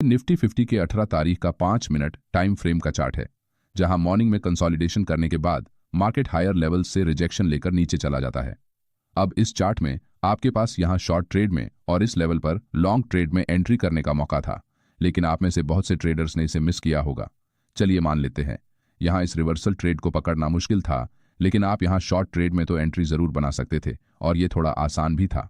Nifty 50 के 18 तारीख का 5 मिनट टाइम फ्रेम का चार्ट है, जहां मॉर्निंग में कंसोलिडेशन करने के बाद मार्केट हायर लेवल से रिजेक्शन लेकर नीचे चला जाता है। अब इस चार्ट में आपके पास यहां शॉर्ट ट्रेड में और इस लेवल पर लॉन्ग ट्रेड में एंट्री करने का मौका था, लेकिन आप में से बहुत से ट्रेडर्स ने इसे मिस किया होगा। चलिए मान लेते हैं यहां इस रिवर्सल ट्रेड को पकड़ना मुश्किल था, लेकिन आप यहां शॉर्ट ट्रेड में तो एंट्री जरूर बना सकते थे, और ये थोड़ा आसान भी था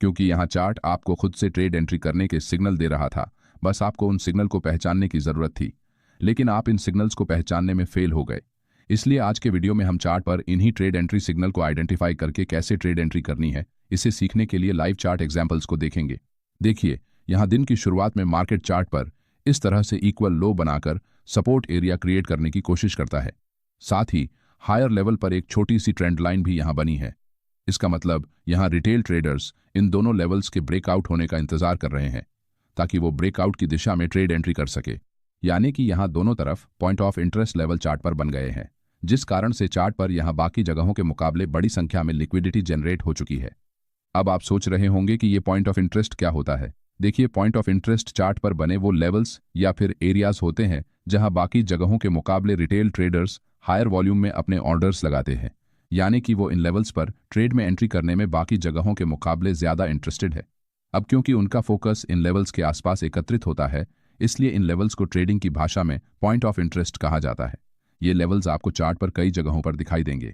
क्योंकि यहां चार्ट आपको खुद से ट्रेड एंट्री करने के सिग्नल दे रहा था। बस आपको उन सिग्नल को पहचानने की जरूरत थी, लेकिन आप इन सिग्नल्स को पहचानने में फेल हो गए। इसलिए आज के वीडियो में हम चार्ट पर इन्हीं ट्रेड एंट्री सिग्नल को आइडेंटिफाई करके कैसे ट्रेड एंट्री करनी है, इसे सीखने के लिए लाइव चार्ट एग्जाम्पल्स को देखेंगे। देखिए, यहां दिन की शुरुआत में मार्केट चार्ट पर इस तरह से इक्वल लो बनाकर सपोर्ट एरिया क्रिएट करने की कोशिश करता है। साथ ही हायर लेवल पर एक छोटी सी ट्रेंड लाइन भी यहां बनी है। इसका मतलब यहां रिटेल ट्रेडर्स इन दोनों लेवल्स के ब्रेकआउट होने का इंतजार कर रहे हैं ताकि वो ब्रेकआउट की दिशा में ट्रेड एंट्री कर सके। यानी कि यहां दोनों तरफ point of interest level chart पर बन गए हैं, जिस कारण से चार्ट पर यहां बाकी जगहों के मुकाबले बड़ी संख्या में लिक्विडिटी जनरेट हो चुकी है। अब आप सोच रहे होंगे कि ये पॉइंट ऑफ इंटरेस्ट क्या होता है। देखिए, पॉइंट ऑफ इंटरेस्ट चार्ट पर बने वो लेवल्स या फिर एरियाज होते हैं जहां बाकी जगहों के मुकाबले रिटेल ट्रेडर्स हायर वॉल्यूम में अपने ऑर्डर्स लगाते हैं, यानी कि वो इन लेवल्स पर ट्रेड में एंट्री करने में बाकी जगहों के मुकाबले ज्यादा इंटरेस्टेड है। अब क्योंकि उनका फोकस इन लेवल्स के आसपास एकत्रित होता है, इसलिए इन लेवल्स को ट्रेडिंग की भाषा में पॉइंट ऑफ इंटरेस्ट कहा जाता है। ये लेवल्स आपको चार्ट पर कई जगहों पर दिखाई देंगे,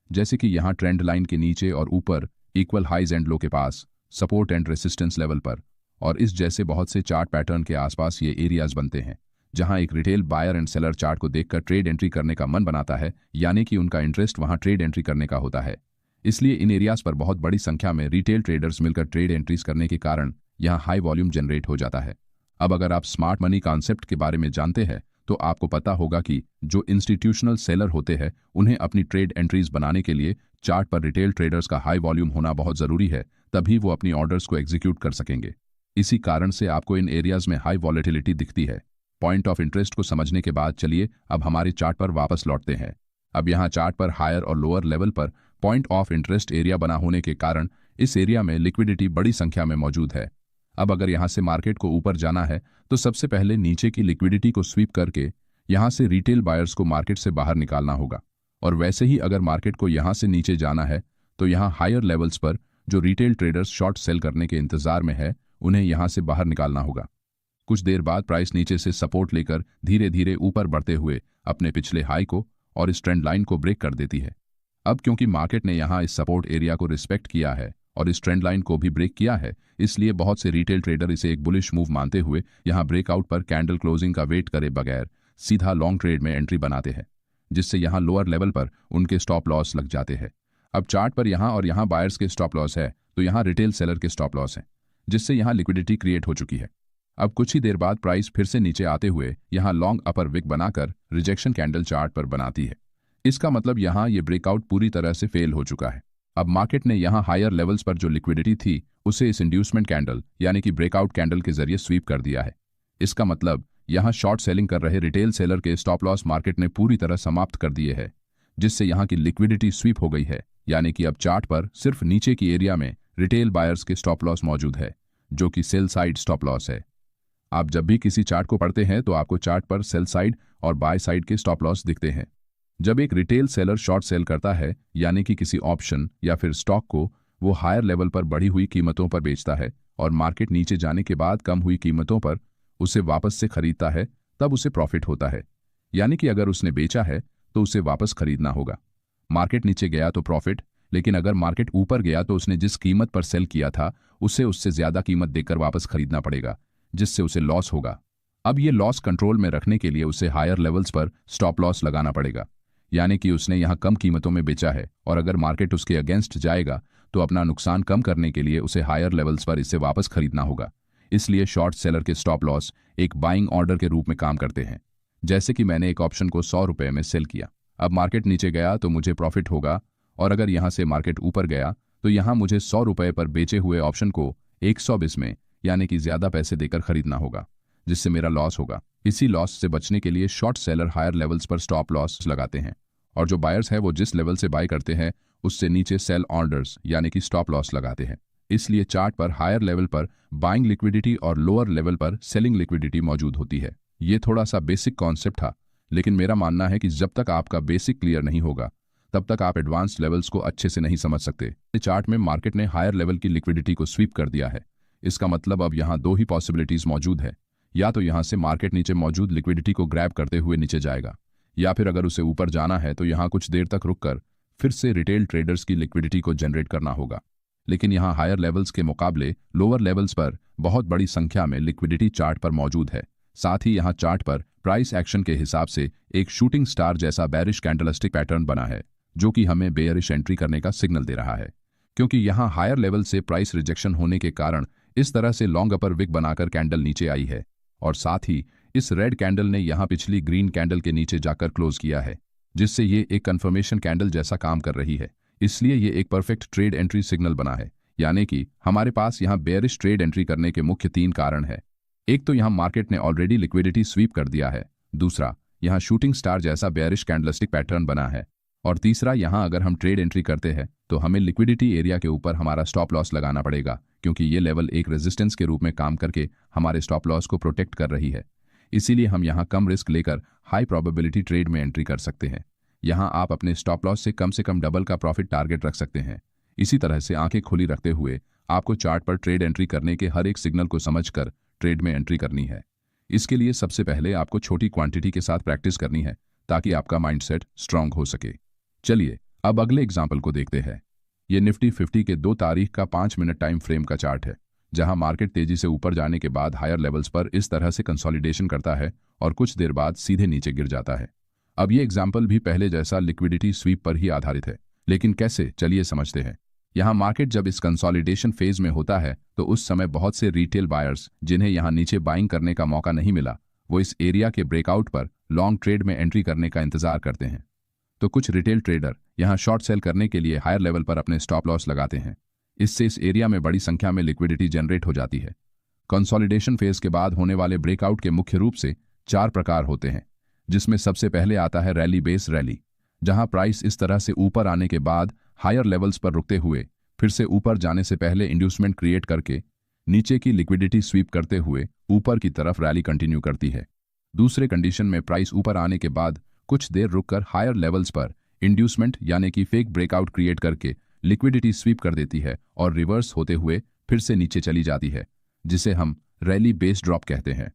जैसे कि यहाँ ट्रेंड लाइन के नीचे और ऊपर इक्वल हाइज एंड लो के पास, सपोर्ट एंड रेसिस्टेंस लेवल पर, और इस जैसे बहुत से चार्ट पैटर्न के आसपास ये एरियाज बनते हैं जहां एक retail buyer and seller chart को देखकर ट्रेड एंट्री करने का मन बनाता है, यानी कि उनका इंटरेस्ट वहां ट्रेड एंट्री करने का होता है। इसलिए इन एरियाज पर बहुत बड़ी संख्या में रिटेल ट्रेडर्स मिलकर ट्रेड एंट्रीज करने के कारण यहां हाई वॉल्यूम जनरेट हो जाता है। अब अगर आप स्मार्ट मनी कॉन्सेप्ट के बारे में जानते हैं तो आपको पता होगा कि जो इंस्टीट्यूशनल सेलर होते हैं उन्हें अपनी ट्रेड एंट्रीज बनाने के लिए चार्ट पर रिटेल ट्रेडर्स का हाई वॉल्यूम होना बहुत जरूरी है, तभी वो अपनी ऑर्डर्स को एग्जीक्यूट कर सकेंगे। इसी कारण से आपको इन एरियाज में हाई वॉलेटिलिटी दिखती है। पॉइंट ऑफ इंटरेस्ट को समझने के बाद चलिए अब हमारे चार्ट पर वापस लौटते हैं। अब यहाँ चार्ट पर हायर और लोअर लेवल पर पॉइंट ऑफ इंटरेस्ट एरिया बना होने के कारण इस एरिया में लिक्विडिटी बड़ी संख्या में मौजूद है। अब अगर यहाँ से मार्केट को ऊपर जाना है तो सबसे पहले नीचे की लिक्विडिटी को स्वीप करके यहाँ से रिटेल बायर्स को मार्केट से बाहर निकालना होगा, और वैसे ही अगर मार्केट को यहाँ से नीचे जाना है तो यहाँ हायर लेवल्स पर जो रिटेल ट्रेडर्स शॉर्ट सेल करने के इंतजार में है उन्हें यहाँ से बाहर निकालना होगा। कुछ देर बाद प्राइस नीचे से सपोर्ट लेकर धीरे धीरे ऊपर बढ़ते हुए अपने पिछले हाई को और इस ट्रेंड लाइन को ब्रेक कर देती है। अब क्योंकि मार्केट ने यहाँ इस सपोर्ट एरिया को रिस्पेक्ट किया है और इस ट्रेंड लाइन को भी ब्रेक किया है, इसलिए बहुत से रिटेल ट्रेडर इसे एक बुलिश मूव मानते हुए यहाँ ब्रेकआउट पर कैंडल क्लोजिंग का वेट करे बगैर सीधा लॉन्ग ट्रेड में एंट्री बनाते हैं, जिससे यहाँ लोअर लेवल पर उनके स्टॉप लॉस लग जाते हैं। अब चार्ट पर यहाँ और यहाँ बायर्स के स्टॉप लॉस है तो यहाँ रिटेल सेलर के स्टॉप लॉस है, जिससे यहाँ लिक्विडिटी क्रिएट हो चुकी है। अब कुछ ही देर बाद प्राइस फिर से नीचे आते हुए यहाँ लॉन्ग अपर विक बनाकर रिजेक्शन कैंडल चार्ट पर बनाती है। इसका मतलब यहाँ ये ब्रेकआउट पूरी तरह से फेल हो चुका है। अब मार्केट ने यहाँ हायर लेवल्स पर जो लिक्विडिटी थी उसे इस इंड्यूसमेंट कैंडल यानी कि ब्रेकआउट कैंडल के जरिए स्वीप कर दिया है। इसका मतलब यहाँ शॉर्ट सेलिंग कर रहे रिटेल सेलर के स्टॉप लॉस मार्केट ने पूरी तरह समाप्त कर दिए हैं, जिससे यहाँ की लिक्विडिटी स्वीप हो गई है। यानी कि अब चार्ट पर सिर्फ नीचे की एरिया में रिटेल बायर्स के स्टॉप लॉस मौजूद है, जो कि सेल साइड स्टॉप लॉस है। आप जब भी किसी चार्ट को पढ़ते हैं तो आपको चार्ट पर सेल साइड और बाय साइड के स्टॉप लॉस दिखते हैं। जब एक रिटेल सेलर शॉर्ट सेल करता है, यानी कि किसी ऑप्शन या फिर स्टॉक को वो हायर लेवल पर बढ़ी हुई कीमतों पर बेचता है और मार्केट नीचे जाने के बाद कम हुई कीमतों पर उसे वापस से खरीदता है, तब उसे प्रॉफिट होता है। यानी कि अगर उसने बेचा है तो उसे वापस खरीदना होगा। मार्केट नीचे गया तो प्रॉफिट, लेकिन अगर मार्केट ऊपर गया तो उसने जिस कीमत पर सेल किया था उसे उससे ज्यादा कीमत देकर वापस खरीदना पड़ेगा, जिससे उसे लॉस होगा। अब ये लॉस कंट्रोल में रखने के लिए उसे हायर लेवल्स पर स्टॉप लॉस लगाना पड़ेगा, यानी कि उसने यहाँ कम कीमतों में बेचा है और अगर मार्केट उसके अगेंस्ट जाएगा तो अपना नुकसान कम करने के लिए उसे हायर लेवल्स पर इसे वापस खरीदना होगा। इसलिए शॉर्ट सेलर के स्टॉप लॉस एक बाइंग ऑर्डर के रूप में काम करते हैं। जैसे कि मैंने एक ऑप्शन को 100 रुपये में सेल किया, अब मार्केट नीचे गया तो मुझे प्रॉफिट होगा, और अगर यहाँ से मार्केट ऊपर गया तो यहाँ मुझे 100 रुपये पर बेचे हुए ऑप्शन को 120 में यानी कि ज्यादा पैसे देकर खरीदना होगा, जिससे मेरा लॉस होगा। इसी लॉस से बचने के लिए शॉर्ट सेलर हायर लेवल्स पर स्टॉप लॉस लगाते हैं, और जो बायर्स है वो जिस लेवल से बाय करते हैं उससे नीचे सेल ऑर्डर्स यानी कि स्टॉप लॉस लगाते हैं, इसलिए चार्ट पर हायर लेवल पर बाइंग लिक्विडिटी और लोअर लेवल पर सेलिंग लिक्विडिटी मौजूद होती है। ये थोड़ा सा बेसिक कॉन्सेप्ट था, लेकिन मेरा मानना है कि जब तक आपका बेसिक क्लियर नहीं होगा तब तक आप एडवांस लेवल्स को अच्छे से नहीं समझ सकते। चार्ट में मार्केट ने हायर लेवल की लिक्विडिटी को स्वीप कर दिया है। इसका मतलब अब यहाँ दो ही पॉसिबिलिटीज मौजूद है, या तो यहाँ से मार्केट नीचे मौजूद लिक्विडिटी को ग्रैब करते हुए नीचे जाएगा, या फिर अगर उसे ऊपर जाना है तो यहाँ कुछ देर तक रुककर फिर से रिटेल ट्रेडर्स की लिक्विडिटी को जनरेट करना होगा। लेकिन यहाँ हायर लेवल्स के मुकाबले लोअर लेवल्स पर बहुत बड़ी संख्या में लिक्विडिटी चार्ट पर मौजूद है। साथ ही यहाँ चार्ट पर प्राइस एक्शन के हिसाब से एक शूटिंग स्टार जैसा बेरिश कैंडलस्टिक पैटर्न बना है, जो कि हमें बेयरिश एंट्री करने का सिग्नल दे रहा है। क्योंकि यहाँ हायर लेवल से प्राइस रिजेक्शन होने के कारण इस तरह से लॉन्ग अपर विक बनाकर कैंडल नीचे आई है, और साथ ही इस रेड कैंडल ने यहाँ पिछली ग्रीन कैंडल के नीचे जाकर क्लोज किया है, जिससे ये एक कंफर्मेशन कैंडल जैसा काम कर रही है। इसलिए ये एक परफेक्ट ट्रेड एंट्री सिग्नल बना है। यानी कि हमारे पास यहाँ बेयरिश ट्रेड एंट्री करने के मुख्य 3 कारण है। एक तो यहाँ मार्केट ने ऑलरेडी लिक्विडिटी स्वीप कर दिया है, दूसरा यहाँ शूटिंग स्टार जैसा बेयरिश कैंडलस्टिक पैटर्न बना है, और तीसरा यहाँ अगर हम ट्रेड एंट्री करते हैं तो हमें लिक्विडिटी एरिया के ऊपर हमारा स्टॉप लॉस लगाना पड़ेगा, क्योंकि ये लेवल एक रेजिस्टेंस के रूप में काम करके हमारे स्टॉप लॉस को प्रोटेक्ट कर रही है। इसीलिए हम यहाँ कम रिस्क लेकर हाई प्रोबेबिलिटी ट्रेड में एंट्री कर सकते हैं। यहाँ आप अपने स्टॉप लॉस से कम डबल का प्रॉफिट टारगेट रख सकते हैं। इसी तरह से आंखें खुली रखते हुए आपको चार्ट पर ट्रेड एंट्री करने के हर एक सिग्नल को समझकर ट्रेड में एंट्री करनी है। इसके लिए सबसे पहले आपको छोटी क्वांटिटी के साथ प्रैक्टिस करनी है, ताकि आपका माइंडसेट स्ट्रांग हो सके। चलिए अब अगले एग्जाम्पल को देखते हैं। ये निफ्टी 50 के 2 तारीख का 5 मिनट टाइम फ्रेम का चार्ट है, जहां मार्केट तेजी से ऊपर जाने के बाद हायर लेवल्स पर इस तरह से कंसोलिडेशन करता है और कुछ देर बाद सीधे नीचे गिर जाता है। अब ये एग्जाम्पल भी पहले जैसा लिक्विडिटी स्वीप पर ही आधारित है, लेकिन कैसे, चलिए समझते हैं। यहाँ मार्केट जब इस कंसोलिडेशन फेज में होता है तो उस समय बहुत से रिटेल बायर्स, जिन्हें यहाँ नीचे बाइंग करने का मौका नहीं मिला, वो इस एरिया के ब्रेकआउट पर लॉन्ग ट्रेड में एंट्री करने का इंतजार करते हैं। तो कुछ रिटेल ट्रेडर यहाँ शॉर्ट सेल करने के लिए हायर लेवल पर अपने स्टॉप लॉस लगाते हैं। इससे इस एरिया में बड़ी संख्या में लिक्विडिटी जनरेट हो जाती है। कंसोलिडेशन फेज के बाद होने वाले ब्रेकआउट के मुख्य रूप से 4 प्रकार होते हैं, जिसमें सबसे पहले आता है रैली बेस रैली, जहां प्राइस इस तरह से ऊपर आने के बाद हायर लेवल्स पर रुकते हुए फिर से ऊपर जाने से पहले इंड्यूसमेंट क्रिएट करके नीचे की लिक्विडिटी स्वीप करते हुए ऊपर की तरफ रैली कंटिन्यू करती है। दूसरे कंडीशन में प्राइस ऊपर आने के बाद कुछ देर रुककर हायर लेवल्स पर इंड्यूसमेंट यानी कि फेक ब्रेकआउट क्रिएट करके लिक्विडिटी स्वीप कर देती है और रिवर्स होते हुए फिर से नीचे चली जाती है, जिसे हम रैली बेस ड्रॉप कहते हैं।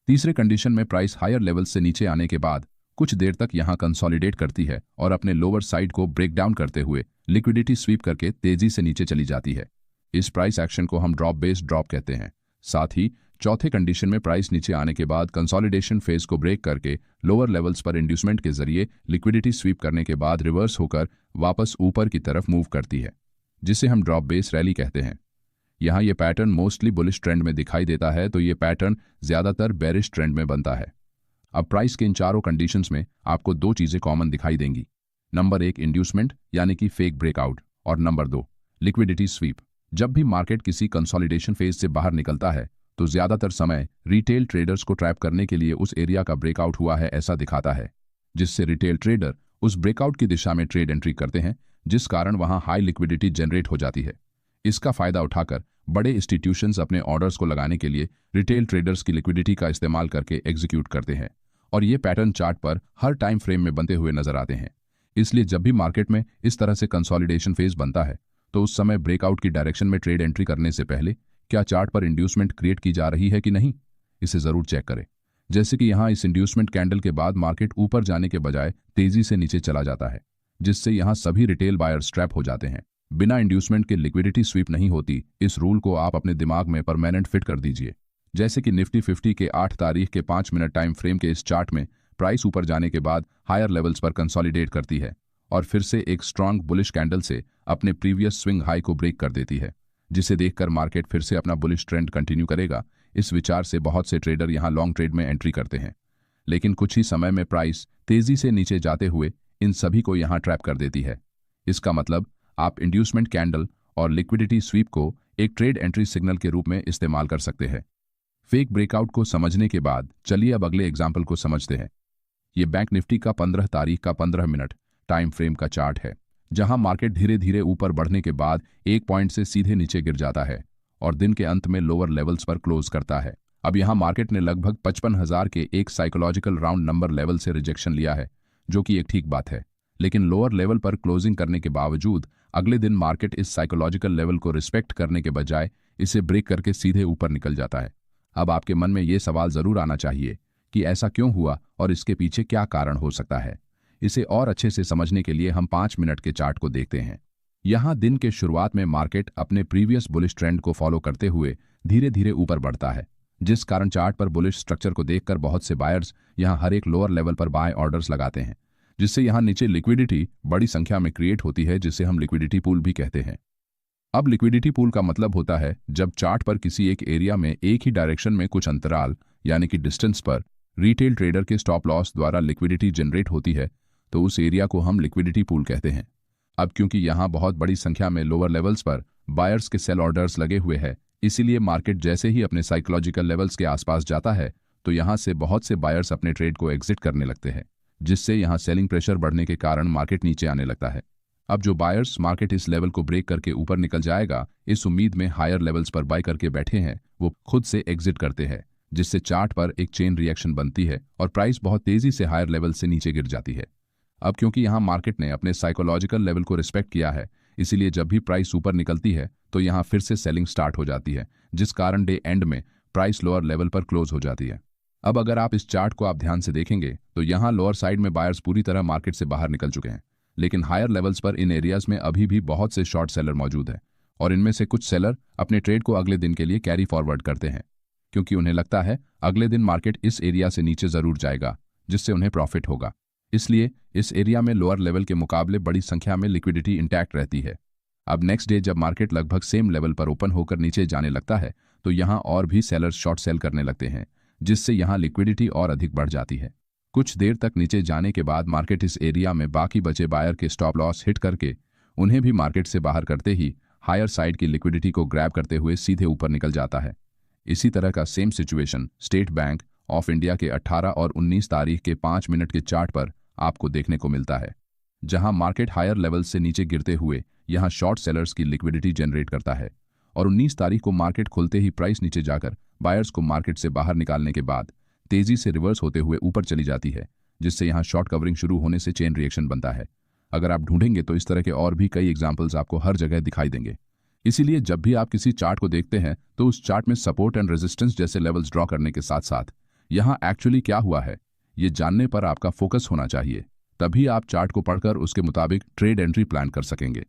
तीसरे कंडीशन में प्राइस हायर लेवल से नीचे आने के बाद कुछ देर तक यहां कंसोलिडेट करती है और अपने लोअर साइड को ब्रेक डाउन करते हुए लिक्विडिटी स्वीप करके तेजी से नीचे चली जाती है। इस प्राइस एक्शन को हम ड्रॉप बेस्ड ड्रॉप कहते हैं। साथ ही चौथे कंडीशन में प्राइस नीचे आने के बाद कंसोलिडेशन फेज को ब्रेक करके लोअर लेवल्स पर इंड्यूसमेंट के जरिए लिक्विडिटी स्वीप करने के बाद रिवर्स होकर वापस ऊपर की तरफ मूव करती है, जिसे हम ड्रॉप बेस रैली कहते हैं। यहाँ ये पैटर्न मोस्टली बुलिश ट्रेंड में दिखाई देता है, तो ये पैटर्न ज्यादातर बेरिश ट्रेंड में बनता है। अब प्राइस के इन चारों कंडीशंस में आपको 2 चीजें कॉमन दिखाई देंगी। नंबर 1 इंड्यूसमेंट यानी कि फेक ब्रेकआउट, और नंबर 2 लिक्विडिटी स्वीप। जब भी मार्केट किसी कंसोलिडेशन फेज से बाहर निकलता है तो ज्यादातर समय रिटेल ट्रेडर्स को ट्रैप करने के लिए उस एरिया का ब्रेकआउट हुआ है ऐसा दिखाता है, जिससे रिटेल ट्रेडर उस ब्रेकआउट की दिशा में ट्रेड एंट्री करते हैं, जिस कारण वहां हाई लिक्विडिटी जनरेट हो जाती है। इसका फायदा उठाकर बड़े इंस्टीट्यूशंस अपने ऑर्डर्स को लगाने के लिए रिटेल ट्रेडर्स की लिक्विडिटी का इस्तेमाल करके एग्जीक्यूट करते हैं, और ये पैटर्न चार्ट पर हर टाइम फ्रेम में बनते हुए नजर आते हैं। इसलिए जब भी मार्केट में इस तरह से कंसोलिडेशन फेज बनता है तो उस समय ब्रेकआउट की डायरेक्शन में ट्रेड एंट्री करने से पहले क्या चार्ट पर इंड्यूसमेंट क्रिएट की जा रही है कि नहीं, इसे जरूर चेक करें। जैसे कि यहाँ इस इंड्यूसमेंट कैंडल के बाद मार्केट ऊपर जाने के बजाय तेजी से नीचे चला जाता है, जिससे यहाँ सभी रिटेल बायर्स ट्रैप हो जाते हैं। बिना इंड्यूसमेंट के लिक्विडिटी स्वीप नहीं होती। इस रूल को आप अपने दिमाग में परमानेंट फिट कर दीजिए। जैसे कि निफ्टी 50 के 8 तारीख के 5 मिनट टाइम फ्रेम के इस चार्ट में प्राइस ऊपर जाने के बाद हायर लेवल्स पर कंसोलिडेट करती है और फिर से एक स्ट्रांग बुलिश कैंडल से अपने प्रीवियस स्विंग हाई को ब्रेक कर देती है, जिसे देखकर मार्केट फिर से अपना बुलिश ट्रेंड कंटिन्यू करेगा। इस विचार से बहुत से ट्रेडर यहां लॉन्ग ट्रेड में एंट्री करते हैं, लेकिन कुछ ही समय में प्राइस तेजी से नीचे जाते हुए इन सभी को यहां ट्रैप कर देती है। इसका मतलब आप इंड्यूसमेंट कैंडल और लिक्विडिटी स्वीप को एक ट्रेड एंट्री सिग्नल के रूप में इस्तेमाल कर सकते हैं। फेक ब्रेकआउट को समझने के बाद चलिए अब अगले एग्जाम्पल को समझते हैं। ये बैंक निफ्टी का 15 तारीख का 15 मिनट टाइम फ्रेम का चार्ट है, जहां मार्केट धीरे धीरे ऊपर बढ़ने के बाद एक पॉइंट से सीधे नीचे गिर जाता है और दिन के अंत में लोअर लेवल्स पर क्लोज करता है। अब यहां मार्केट ने लगभग 55,000 के एक साइकोलॉजिकल राउंड नंबर लेवल से रिजेक्शन लिया है, जो कि एक ठीक बात है। लेकिन लोअर लेवल पर क्लोजिंग करने के बावजूद अगले दिन मार्केट इस साइकोलॉजिकल लेवल को रिस्पेक्ट करने के बजाय इसे ब्रेक करके सीधे ऊपर निकल जाता है। अब आपके मन में ये सवाल जरूर आना चाहिए कि ऐसा क्यों हुआ और इसके पीछे क्या कारण हो सकता है। इसे और अच्छे से समझने के लिए हम 5 मिनट के चार्ट को देखते हैं। यहां दिन के शुरुआत में मार्केट अपने प्रीवियस बुलिश ट्रेंड को फॉलो करते हुए धीरे धीरे ऊपर बढ़ता है, जिस कारण चार्ट पर बुलिश स्ट्रक्चर को देखकर बहुत से बायर्स यहां हर एक लोअर लेवल पर बाय ऑर्डर्स लगाते हैं, जिससे यहां नीचे लिक्विडिटी बड़ी संख्या में क्रिएट होती है, जिसे हम लिक्विडिटी पूल भी कहते हैं। अब लिक्विडिटी पूल का मतलब होता है जब चार्ट पर किसी एक एरिया में एक ही डायरेक्शन में कुछ अंतराल यानी कि डिस्टेंस पर रिटेल ट्रेडर के स्टॉप लॉस द्वारा लिक्विडिटी जनरेट होती है, तो उस एरिया को हम लिक्विडिटी पूल कहते हैं। अब क्योंकि यहां बहुत बड़ी संख्या में लोअर लेवल्स पर बायर्स के सेल ऑर्डर्स लगे हुए हैं, इसीलिए मार्केट जैसे ही अपने साइकोलॉजिकल लेवल्स के आसपास जाता है तो यहां से बहुत से बायर्स अपने ट्रेड को एग्जिट करने लगते हैं, जिससे यहां सेलिंग प्रेशर बढ़ने के कारण मार्केट नीचे आने लगता है। अब जो बायर्स मार्केट इस लेवल को ब्रेक करके ऊपर निकल जाएगा इस उम्मीद में हायर लेवल्स पर बाय करके बैठे हैं, वो खुद से एग्जिट करते हैं, जिससे चार्ट पर एक चेन रिएक्शन बनती है और प्राइस बहुत तेजी से हायर लेवल से नीचे गिर जाती है। अब क्योंकि यहां मार्केट ने अपने साइकोलॉजिकल लेवल को रिस्पेक्ट किया है, इसीलिए जब भी प्राइस ऊपर निकलती है तो यहां फिर से सेलिंग स्टार्ट हो जाती है, जिस कारण डे एंड में प्राइस लोअर लेवल पर क्लोज हो जाती है। अब अगर आप इस चार्ट को आप ध्यान से देखेंगे तो यहां लोअर साइड में बायर्स पूरी तरह मार्केट से बाहर निकल चुके हैं, लेकिन हायर लेवल्स पर इन एरियाज में अभी भी बहुत से शॉर्ट सेलर मौजूद हैं और इनमें से कुछ सेलर अपने ट्रेड को अगले दिन के लिए कैरी फॉरवर्ड करते हैं, क्योंकि उन्हें लगता है अगले दिन मार्केट इस एरिया से नीचे जरूर जाएगा, जिससे उन्हें प्रॉफिट होगा। इसलिए इस एरिया में लोअर लेवल के मुकाबले बड़ी संख्या में लिक्विडिटी इंटैक्ट रहती है। अब नेक्स्ट डे जब मार्केट लगभग सेम लेवल पर ओपन होकर नीचे जाने लगता है तो यहां और भी सेलर्स शॉर्ट सेल करने लगते हैं, जिससे यहां लिक्विडिटी और अधिक बढ़ जाती है। कुछ देर तक नीचे जाने के बाद मार्केट इस एरिया में बाकी बचे बायर के स्टॉप लॉस हिट करके उन्हें भी मार्केट से बाहर करते ही हायर साइड की लिक्विडिटी को ग्रैब करते हुए सीधे ऊपर निकल जाता है। इसी तरह का same situation state bank of India के 18 और 19 तारीख के 5 मिनट के चार्ट पर आपको देखने को मिलता है, जहां मार्केट हायर लेवल से नीचे गिरते हुए यहां शॉर्ट सेलर्स की लिक्विडिटी जनरेट करता है और 19 तारीख को मार्केट खुलते ही प्राइस नीचे जाकर बायर्स को मार्केट से बाहर निकालने के बाद तेजी से रिवर्स होते हुए ऊपर चली जाती है, जिससे यहां शॉर्ट कवरिंग शुरू होने से चेन रिएक्शन बनता है। अगर आप ढूंढेंगे तो इस तरह के और भी कई एग्जाम्पल्स आपको हर जगह दिखाई देंगे। इसीलिए जब भी आप किसी चार्ट को देखते हैं तो उस चार्ट में सपोर्ट एंड रेजिस्टेंस जैसे लेवल्स ड्रॉ करने के साथ साथ यहां एक्चुअली क्या हुआ है ये जानने पर आपका फोकस होना चाहिए, तभी आप चार्ट को पढ़कर उसके मुताबिक ट्रेड एंट्री प्लान कर सकेंगे।